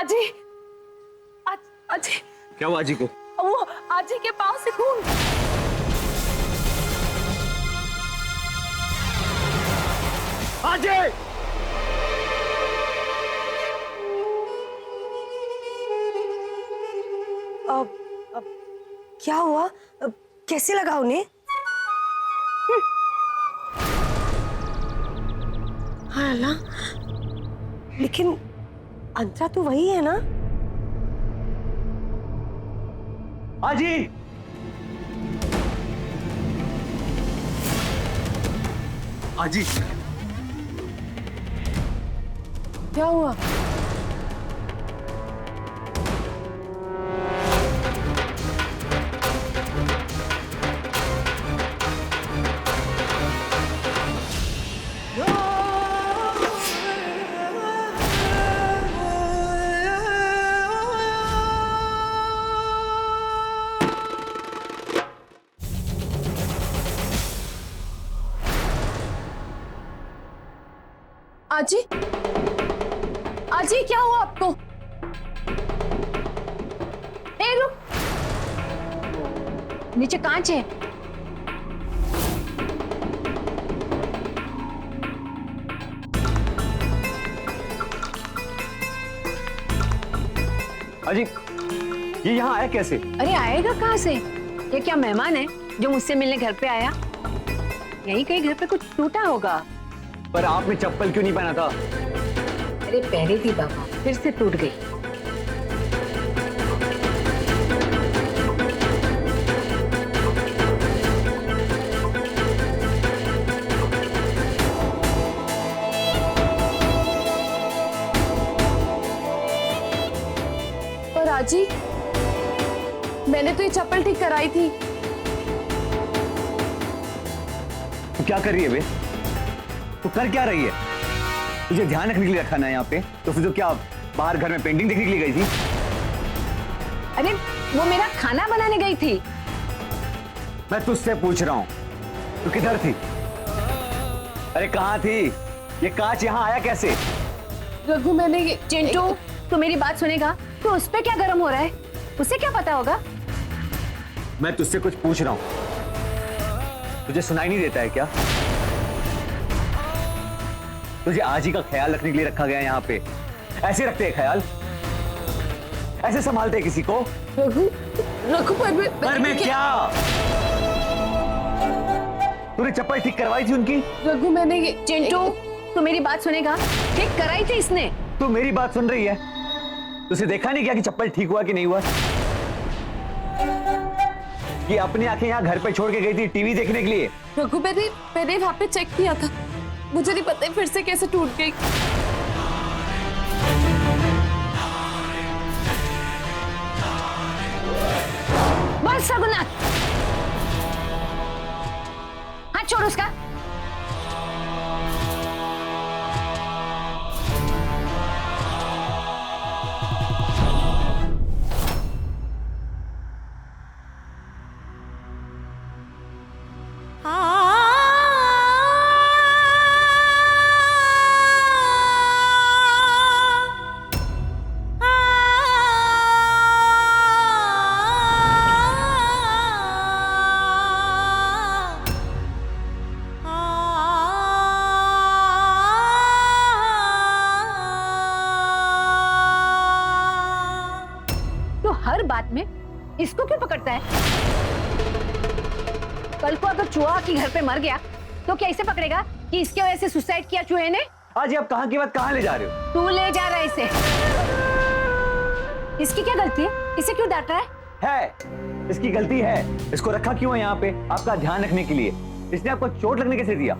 आजी, आजी क्या हुआ आजी को? वो आजी के पाँव से खून। आजी! अब क्या हुआ? कैसे लगा उन्हें? हाँ अल्लाह, लेकिन अंतरा तो वही है ना? आजी! आजी! क्या हुआ? आजी, आजी क्या हुआ आपको? ए रुक, नीचे कांच है। आजी, ये यहाँ आया कैसे? अरे आएगा कहाँ से? ये क्या मेहमान है जो मुझसे मिलने घर पे आया? यहीं कहीं घर पे कुछ टूटा होगा। पर आपने चप्पल क्यों नहीं पहना था? अरे पहनी थी बाबा, फिर से टूट गई। पर आजी, मैंने तो ये चप्पल ठीक कराई थी। तू क्या कर रही है बे? तू कर क्या रही है? तुझे ध्यान रखने के लिए रखा ना यहाँ पे, तो फिर तो क्या बाहर घर में पेंटिंग देखने के लिए गई थी? अरे वो मेरा खाना बनाने गई थी। मैं तुझसे पूछ रहा हूँ, तू किधर थी? अरे कहाँ थी? ये कांच यहाँ आया कैसे? रघु, मैंने ये चिंटू, तू मेरी बात सुनेगा? तो उस पे क्या गरम हो रहा है? उसे क्या पता होगा? मैं तुझसे कुछ पूछ रहा हूँ, तुझे सुनाई नहीं देता है क्या? तुझे आजी का ख्याल रखने के लिए रखा गया है यहाँ पे। ऐसे रखते हैं ख्याल? ऐसे संभालते हैं किसी को? रघु, रघु पर मैं क्या? तूने चप्पल ठीक करवाई थी उनकी? रघु, मैंने ये चिंटू, तू मेरी बात सुनेगा? ठीक कराई थी इसने। तू मेरी बात सुन रही है? तुझे देखा नहीं क्या कि चप्पल ठीक हुआ कि नहीं हुआ? ये अपनी आंखें यहाँ घर पे छोड़ के गई थी टीवी देखने के लिए। रघु, मैंने वहां पे चेक किया था, मुझे नहीं पता फिर से कैसे टूट गई। बस रघुनाथ, हाथ छोड़ उसका। हर बात में इसको क्यों पकड़ता है? कल को अगर चूहा की घर पे मर गया तो क्या इसे पकड़ेगा कि इसके वजह से सुसाइड किया चूहे ने? आज आप कहां की बात कहां ले जा रहे हो? तू ले जा रहा है इसे। इसकी क्या गलती है? इसे क्यों डांट रहा है? है, इसकी गलती है। इसको रखा क्यों है यहाँ पे? आपका ध्यान रखने के लिए। इसने आपको चोट लगने कैसे दिया?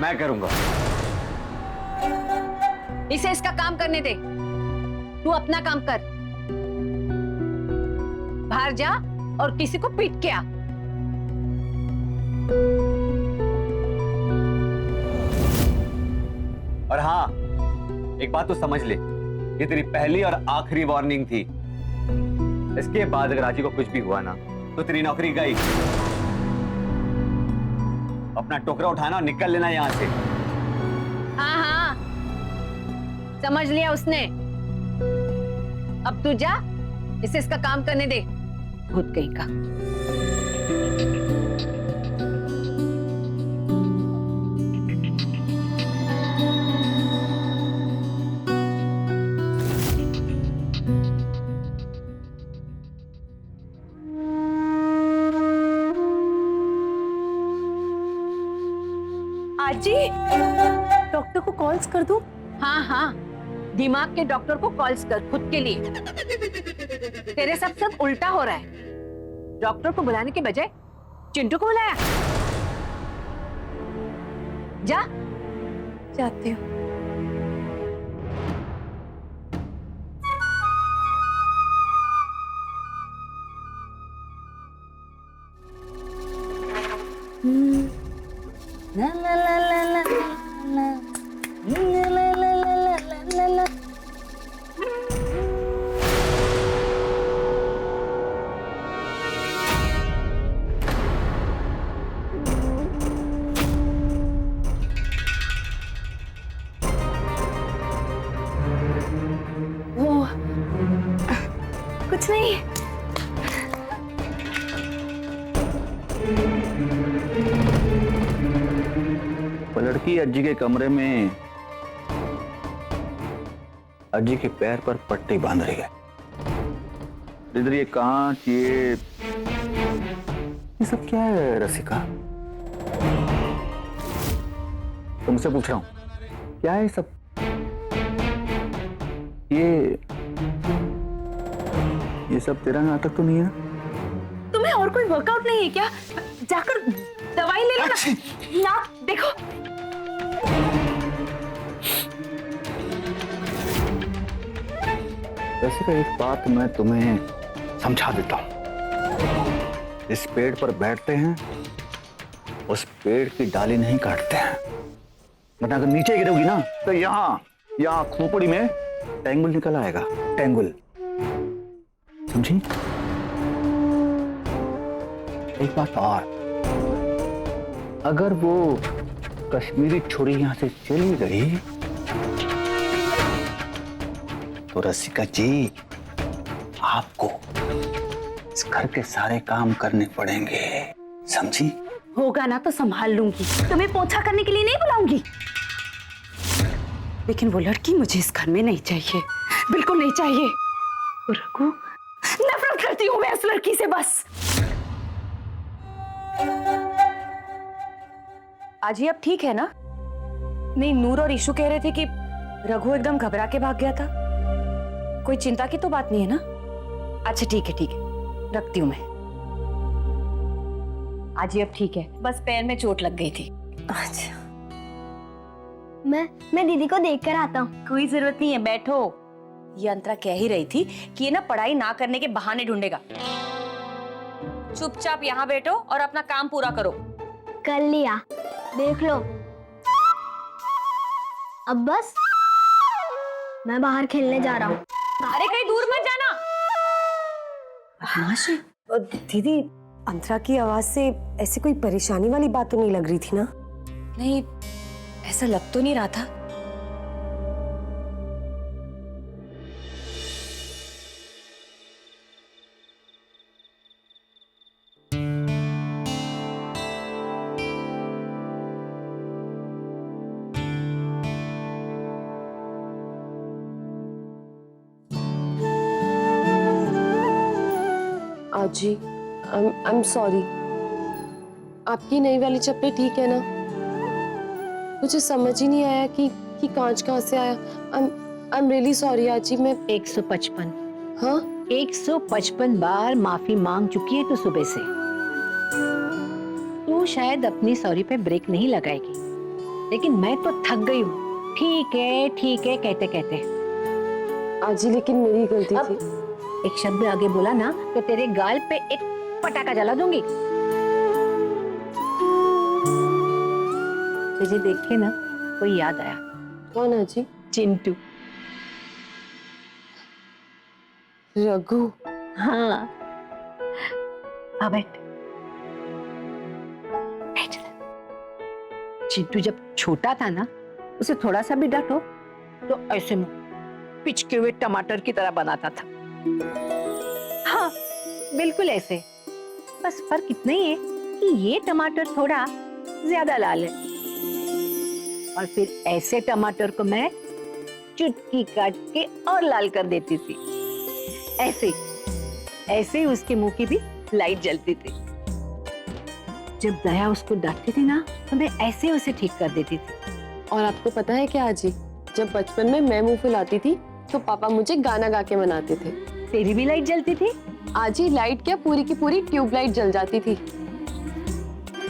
मैं करूंगा। इसे इसका काम करने दे। तू अपना काम कर। बाहर जा और किसी को पीट के आ। और हाँ, एक बात तो समझ ले, ये तेरी पहली और आखिरी वार्निंग थी। इसके बाद अगर राजी को कुछ भी हुआ ना, तो तेरी नौकरी गई। अपना टोकरा उठाना और निकल लेना यहाँ से। हाँ हाँ, समझ लिया उसने। अब तू जा, इसे इसका काम करने दे, भूत कहीं का। आजी, डॉक्टर को कॉल्स कर दूं? हाँ हाँ, दिमाग के डॉक्टर को कॉल्स कर खुद के लिए। तेरे सब उल्टा हो रहा है। डॉक्टर को बुलाने के बजाय चिंटू को बुलाया। जा। जाती हूँ। ला ला ला ला ला ला ला ला ला ला ला ला। वो कुछ नहीं। वो लड़की अज्जी के कमरे में अज्जी के पैर पर पट्टी बांध रही है। इधर ये कांच, ये सब क्या है रसिका? तुमसे पूछ रहा हूं, क्या है सब? ये सब तेरा नाटक तो नहीं है ना? तुम्हें और कोई वर्कआउट नहीं है क्या? जाकर दवाई ले लो ना। ना देखो, रसिका, एक बात मैं तुम्हें समझा देता हूं। इस पेड़ पर बैठते हैं, उस पेड़ की डाली नहीं काटते हैं, वरना अगर नीचे गिरोगी ना तो यहाँ खोपड़ी में टेंगुल निकल आएगा। टेंगुल, समझी? एक बात और, अगर वो कश्मीरी छुरी यहां से चली गई तो रसिका जी, आपको इस घर के सारे काम करने पड़ेंगे, समझी? होगा ना तो संभाल लूंगी। तुम्हें पोछा करने के लिए नहीं बुलाऊंगी। लेकिन वो लड़की मुझे इस घर में नहीं चाहिए, बिल्कुल नहीं चाहिए। रघु, नफरत करती हूँ मैं इस लड़की से बस। आजी अब ठीक है ना? नहीं, नूर और ईशु कह रहे थे कि रघु एकदम घबरा के भाग गया था। कोई चिंता की तो बात नहीं है ना? अच्छा ठीक है, रखती हूँ मैं। आजी अब ठीक है, बस पैर में चोट लग गई थी। अच्छा, मैं दीदी को देख कर आता हूँ। कोई जरूरत नहीं है, बैठो। ये अंतरा कह ही रही थी कि ये ना पढ़ाई ना करने के बहाने ढूंढेगा। चुपचाप यहाँ बैठो और अपना काम पूरा करो। कर लिया, देख लो। अब बस मैं बाहर खेलने जा रहा हूँ। अरे कहीं दूर मत जाना। बदमाश है। दीदी, अंतरा की आवाज से ऐसी कोई परेशानी वाली बात तो नहीं लग रही थी ना? नहीं, ऐसा लग तो नहीं रहा था। आजी, आई एम सॉरी। आपकी नई वाली चप्पलें ठीक है ना? मुझे समझ ही नहीं आया कि कांच कहाँ से आया। आई एम रियली सॉरी आजी। मैं 155। हाँ, 155 बार माफी मांग चुकी है तो सुबह से। तू शायद अपनी सॉरी पे ब्रेक नहीं लगाएगी, लेकिन मैं तो थक गई हूँ। ठीक है कहते कहते। आजी लेकिन मेरी गलती थी। एक शब्द आगे बोला ना तो तेरे गाल पे एक पटाखा जला दूंगी। तुझे देख के ना कोई याद आया। कौन आजी? चिंटू। रघु? हाँ, आ बैठ बैठ। चिंटू जब छोटा था ना, उसे थोड़ा सा भी डांटो तो ऐसे मुंह पिचके हुए टमाटर की तरह बनाता था। हाँ, बिल्कुल ऐसे। बस फर्क इतना ही है कि ये टमाटर थोड़ा ज्यादा लाल है, और फिर ऐसे टमाटर को मैं चुटकी काट के और लाल कर देती थी। ऐसे ऐसे ही उसके मुंह की भी लाइट जलती थी। जब दया उसको डांटती थी ना, तो मैं ऐसे ही उसे ठीक कर देती थी। और आपको पता है क्या आजी, जब बचपन में मैं मुंह फुलाती थी तो पापा मुझे गाना गा के मनाते थे। तेरी भी लाइट जलती थी? आजी लाइट क्या, पूरी की पूरी ट्यूबलाइट जल जाती थी।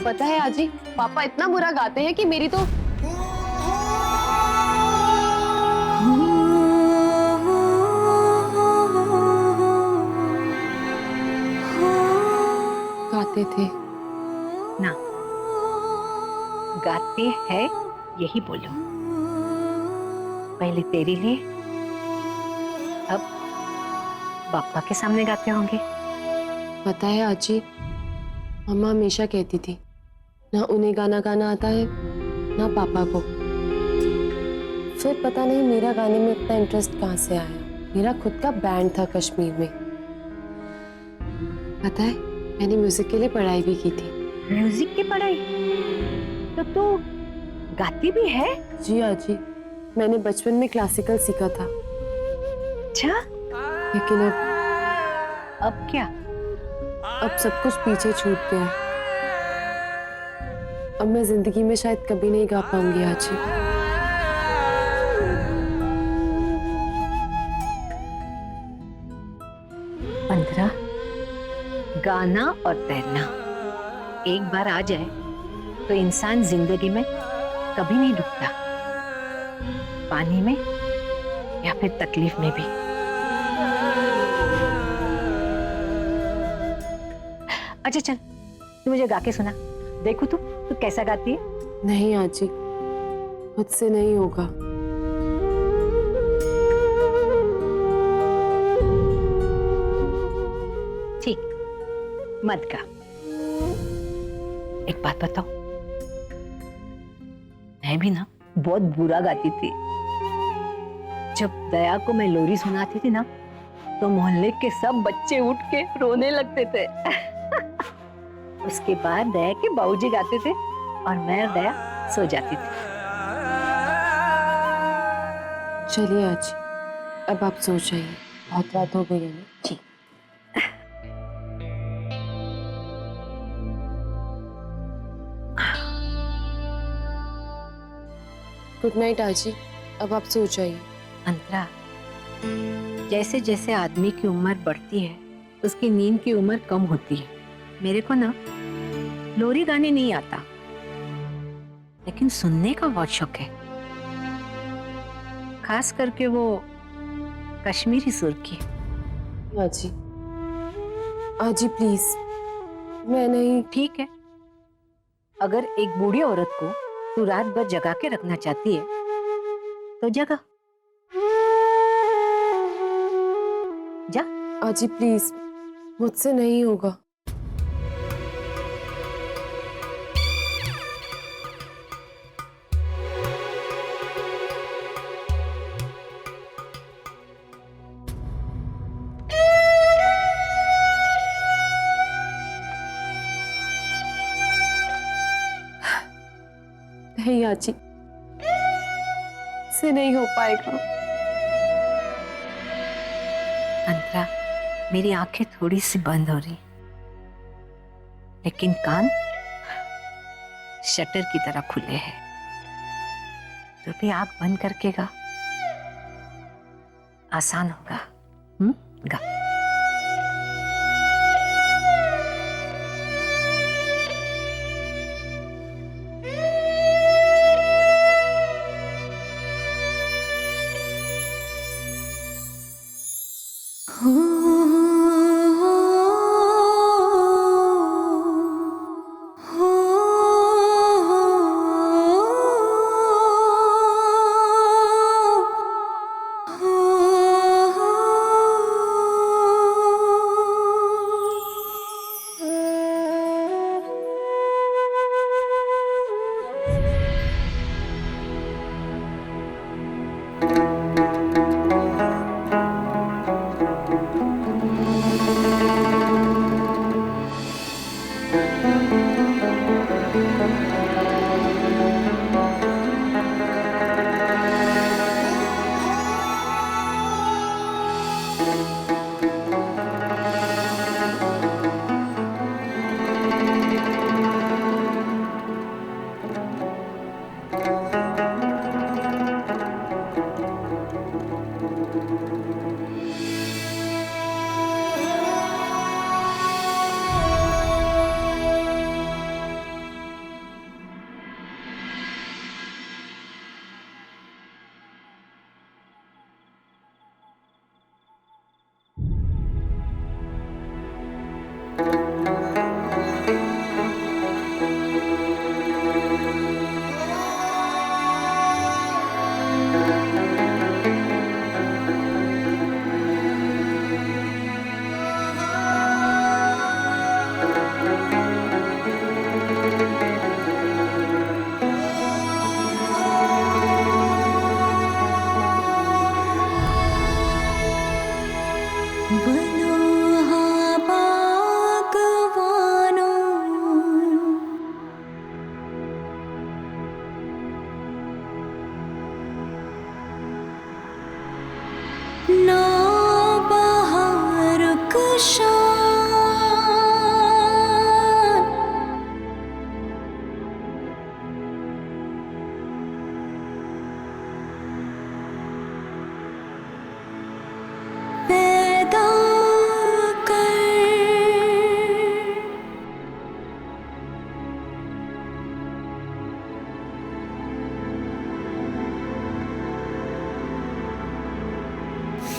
पता है आजी, पापा इतना बुरा गाते हैं कि मेरी तो गाते थे ना, गाते हैं यही बोलो। पहले तेरे लिए, अब पापा के सामने गाते होंगे। पता है आजी, मम्मा हमेशा कहती थी ना उन्हें गाना गाना आता है ना पापा को। फिर पता नहीं मेरा गाने में इतना इंटरेस्ट कहाँ से आया। मेरा खुद का बैंड था कश्मीर में। पता है, मैंने म्यूजिक के लिए पढ़ाई भी की थी। म्यूजिक की पढ़ाई? तो तू गाती भी है? जी आजी, मैंने बचपन में क्लासिकल सीखा था। अच्छा, लेकिन अब क्या? अब सब कुछ पीछे छूट गया है। अब मैं जिंदगी में शायद कभी नहीं गा पाऊंगी आजी। पंद्रह, गाना और तैरना एक बार आ जाए तो इंसान जिंदगी में कभी नहीं डूबता, पानी में या फिर तकलीफ में भी। अच्छा चल, तू मुझे गा के सुना, देखो तू कैसा गाती है। नहीं आजी, मुझसे नहीं होगा। ठीक, मत गा। एक बात बताओ, मैं भी ना बहुत बुरा गाती थी। जब दया को मैं लोरी सुनाती थी ना, तो मोहल्ले के सब बच्चे उठ के रोने लगते थे। उसके बाद दया के बाबूजी गाते थे और मैं और दया सो जाती थी। चलिए आजी, अब आप सो जाइए, बहुत रात हो गई है ना। जी। गुड नाइट आजी, अब आप सो जाइए। अंतरा, जैसे जैसे आदमी की उम्र बढ़ती है, उसकी नींद की उम्र कम होती है। मेरे को ना लोरी गाने नहीं आता, लेकिन सुनने का बहुत शौक है, खास करके वो कश्मीरी सुर की। आजी, आजी प्लीज, मैं नहीं। ठीक है, अगर एक बूढ़ी औरत को तू रात भर जगा के रखना चाहती है तो जगा जा। आजी प्लीज, मुझसे नहीं होगा। नहीं आजी, से नहीं हो पाएगा। अंतरा, मेरी आंखें थोड़ी सी बंद हो रही, लेकिन कान शटर की तरह खुले हैं। तो भी आंख बंद करके गा, आसान होगा। गा।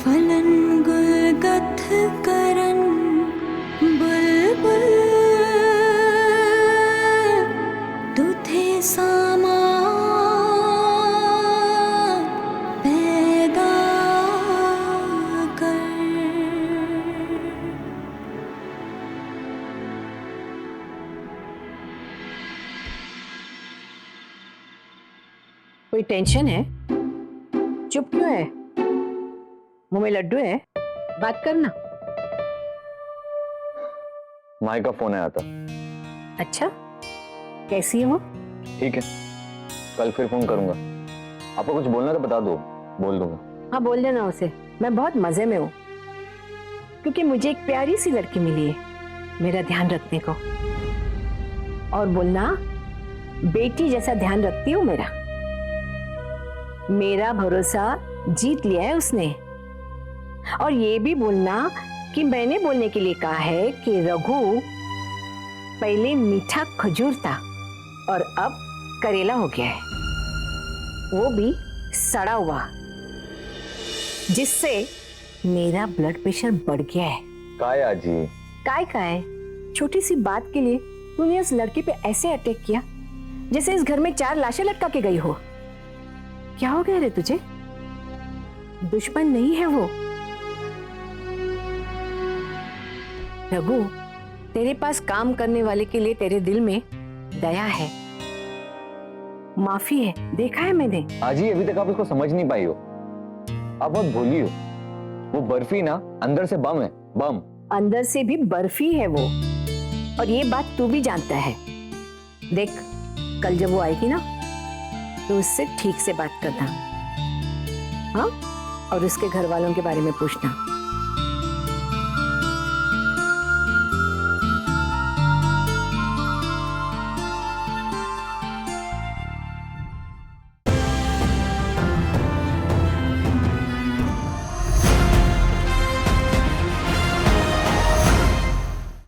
फलन गुलगथ करन बुलबुल तुथे सामा पैदा कर। कोई टेंशन है? चुप क्यों है? मुंह में लड्डू है? बात करना। माई का फोन आया था। अच्छा, कैसी है वो? ठीक है, कल फिर फोन करूंगा। आपको कुछ बोलना तो बता दो, बोल दूंगा। हाँ, बोल देना उसे। मैं बहुत मजे में हूँ क्योंकि मुझे एक प्यारी सी लड़की मिली है मेरा ध्यान रखने को। और बोलना बेटी जैसा ध्यान रखती हूँ मेरा। मेरा भरोसा जीत लिया है उसने। और ये भी बोलना कि मैंने बोलने के लिए कहा है कि रघु पहले मीठा खजूर था और अब करेला हो गया है, वो भी सड़ा हुआ, जिससे मेरा ब्लड प्रेशर बढ़ गया है। काया जी, काय है? छोटी सी बात के लिए तूने उस लड़की पे ऐसे अटैक किया जैसे इस घर में 4 लाशें लटका के गई हो। क्या हो गया रे तुझे? दुश्मन नहीं है वो। रघु, तेरे पास काम करने वाले के लिए तेरे दिल में दया है, माफी है, देखा है मैंने। आजी अभी तक आप उसको समझ नहीं पाई हो। आप बहुत भोली हो। वो बर्फी ना अंदर से बम है, बम। अंदर से भी बर्फी है वो, और ये बात तू भी जानता है। देख, कल जब वो आएगी ना तो उससे ठीक से बात करना, हाँ? और उसके घर वालों के बारे में पूछना।